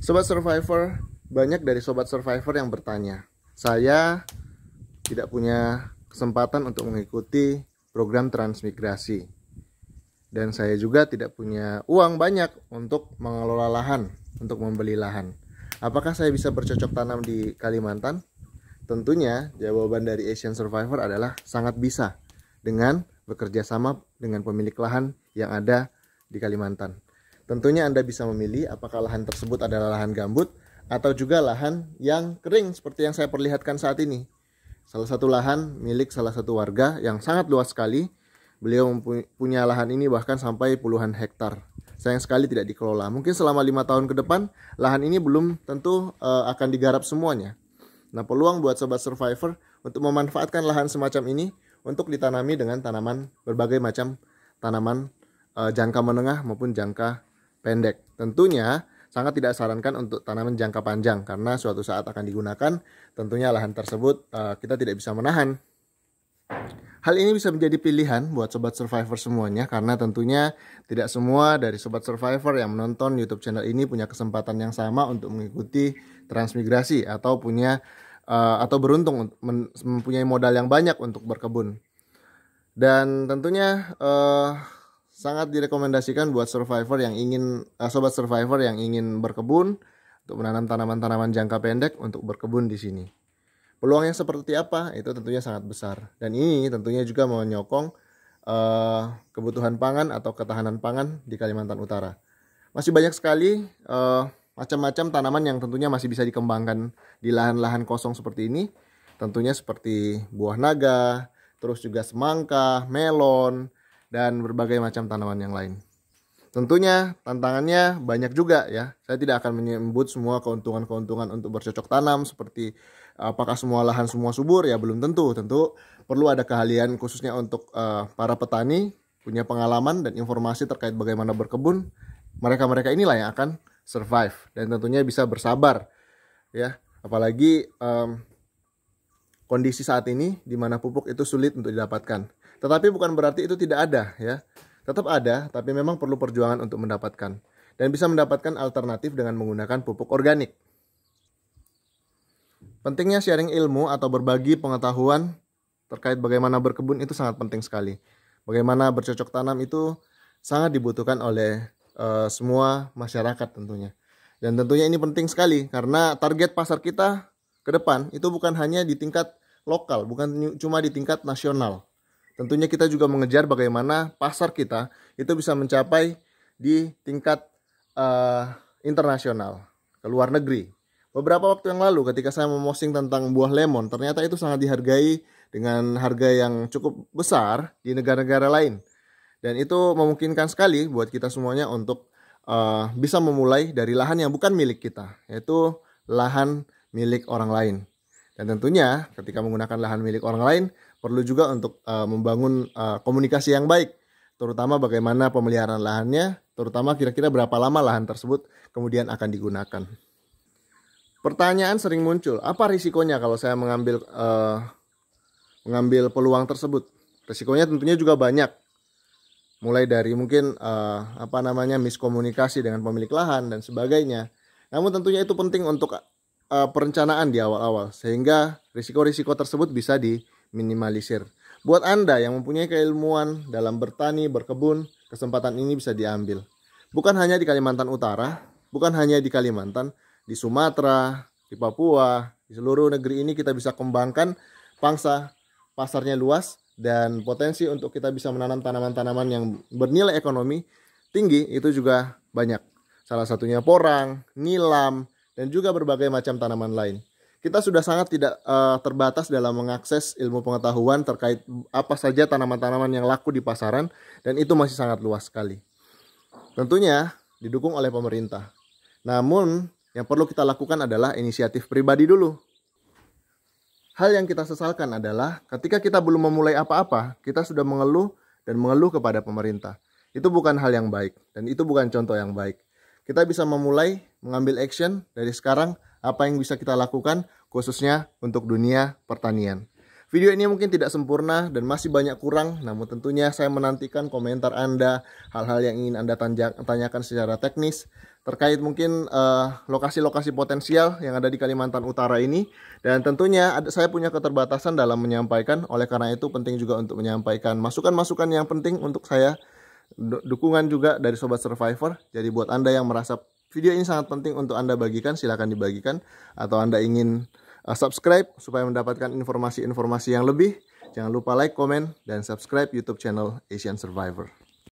Sobat Survivor, banyak dari Sobat Survivor yang bertanya, saya tidak punya kesempatan untuk mengikuti program transmigrasi. Dan saya juga tidak punya uang banyak untuk mengelola lahan, untuk membeli lahan. Apakah saya bisa bercocok tanam di Kalimantan? Tentunya jawaban dari Asian Survivor adalah sangat bisa dengan bekerja sama dengan pemilik lahan yang ada di Kalimantan. Tentunya Anda bisa memilih apakah lahan tersebut adalah lahan gambut atau juga lahan yang kering seperti yang saya perlihatkan saat ini. Salah satu lahan milik salah satu warga yang sangat luas sekali. Beliau punya lahan ini bahkan sampai puluhan hektar. Sayang sekali tidak dikelola. Mungkin selama 5 tahun ke depan lahan ini belum tentu akan digarap semuanya. Nah, peluang buat Sobat Survivor untuk memanfaatkan lahan semacam ini untuk ditanami dengan tanaman berbagai macam tanaman jangka menengah maupun jangka pendek. Tentunya sangat tidak sarankan untuk tanaman jangka panjang karena suatu saat akan digunakan. Tentunya lahan tersebut kita tidak bisa menahan. Hal ini bisa menjadi pilihan buat Sobat Survivor semuanya karena tentunya tidak semua dari Sobat Survivor yang menonton YouTube channel ini punya kesempatan yang sama untuk mengikuti transmigrasi atau atau beruntung mempunyai modal yang banyak untuk berkebun. Dan tentunya sangat direkomendasikan buat Sobat Survivor yang ingin berkebun untuk menanam tanaman-tanaman jangka pendek untuk berkebun di sini. Peluangnya seperti apa? Itu tentunya sangat besar. Dan ini tentunya juga menyokong kebutuhan pangan atau ketahanan pangan di Kalimantan Utara. Masih banyak sekali macam-macam tanaman yang tentunya masih bisa dikembangkan di lahan-lahan kosong seperti ini. Tentunya seperti buah naga, terus juga semangka, melon, dan berbagai macam tanaman yang lain. Tentunya tantangannya banyak juga ya. Saya tidak akan menyebut semua keuntungan-keuntungan untuk bercocok tanam seperti apakah semua lahan semua subur, ya belum tentu. Tentu perlu ada keahlian khususnya untuk para petani punya pengalaman dan informasi terkait bagaimana berkebun. Mereka-mereka inilah yang akan survive dan tentunya bisa bersabar ya. Apalagi kondisi saat ini di mana pupuk itu sulit untuk didapatkan. Tetapi bukan berarti itu tidak ada ya. Tetap ada, tapi memang perlu perjuangan untuk mendapatkan. Dan bisa mendapatkan alternatif dengan menggunakan pupuk organik. Pentingnya sharing ilmu atau berbagi pengetahuan terkait bagaimana berkebun itu sangat penting sekali. Bagaimana bercocok tanam itu sangat dibutuhkan oleh semua masyarakat tentunya. Dan tentunya ini penting sekali karena target pasar kita ke depan itu bukan hanya di tingkat lokal, bukan cuma di tingkat nasional. Tentunya kita juga mengejar bagaimana pasar kita itu bisa mencapai di tingkat internasional, ke luar negeri. Beberapa waktu yang lalu ketika saya memposting tentang buah lemon, ternyata itu sangat dihargai dengan harga yang cukup besar di negara-negara lain. Dan itu memungkinkan sekali buat kita semuanya untuk bisa memulai dari lahan yang bukan milik kita, yaitu lahan milik orang lain. Dan tentunya ketika menggunakan lahan milik orang lain, perlu juga untuk membangun komunikasi yang baik, terutama bagaimana pemeliharaan lahannya, terutama kira-kira berapa lama lahan tersebut kemudian akan digunakan. Pertanyaan sering muncul, apa risikonya kalau saya mengambil peluang tersebut? Risikonya tentunya juga banyak, mulai dari mungkin miskomunikasi dengan pemilik lahan dan sebagainya. Namun tentunya itu penting untuk perencanaan di awal-awal sehingga risiko-risiko tersebut bisa diminimalisir. Buat Anda yang mempunyai keilmuan dalam bertani, berkebun, kesempatan ini bisa diambil. Bukan hanya di Kalimantan Utara, bukan hanya di Kalimantan, di Sumatera, di Papua, di seluruh negeri ini kita bisa kembangkan pangsa pasarnya luas dan potensi untuk kita bisa menanam tanaman-tanaman yang bernilai ekonomi tinggi itu juga banyak. Salah satunya porang, nilam, dan juga berbagai macam tanaman lain. Kita sudah sangat tidak terbatas dalam mengakses ilmu pengetahuan terkait apa saja tanaman-tanaman yang laku di pasaran, dan itu masih sangat luas sekali. Tentunya didukung oleh pemerintah. Namun yang perlu kita lakukan adalah inisiatif pribadi dulu. Hal yang kita sesalkan adalah ketika kita belum memulai apa-apa, kita sudah mengeluh kepada pemerintah. Itu bukan hal yang baik dan itu bukan contoh yang baik. Kita bisa memulai mengambil action dari sekarang apa yang bisa kita lakukan khususnya untuk dunia pertanian. Video ini mungkin tidak sempurna dan masih banyak kurang, namun tentunya saya menantikan komentar Anda, hal-hal yang ingin Anda tanyakan secara teknis terkait mungkin lokasi-lokasi potensial yang ada di Kalimantan Utara ini. Dan tentunya saya punya keterbatasan dalam menyampaikan, oleh karena itu penting juga untuk menyampaikan masukan-masukan yang penting untuk saya, dukungan juga dari Sobat Survivor. Jadi buat Anda yang merasa video ini sangat penting untuk Anda bagikan, silakan dibagikan. Atau Anda ingin subscribe supaya mendapatkan informasi-informasi yang lebih, jangan lupa like, komen, dan subscribe YouTube channel Asian Survivor.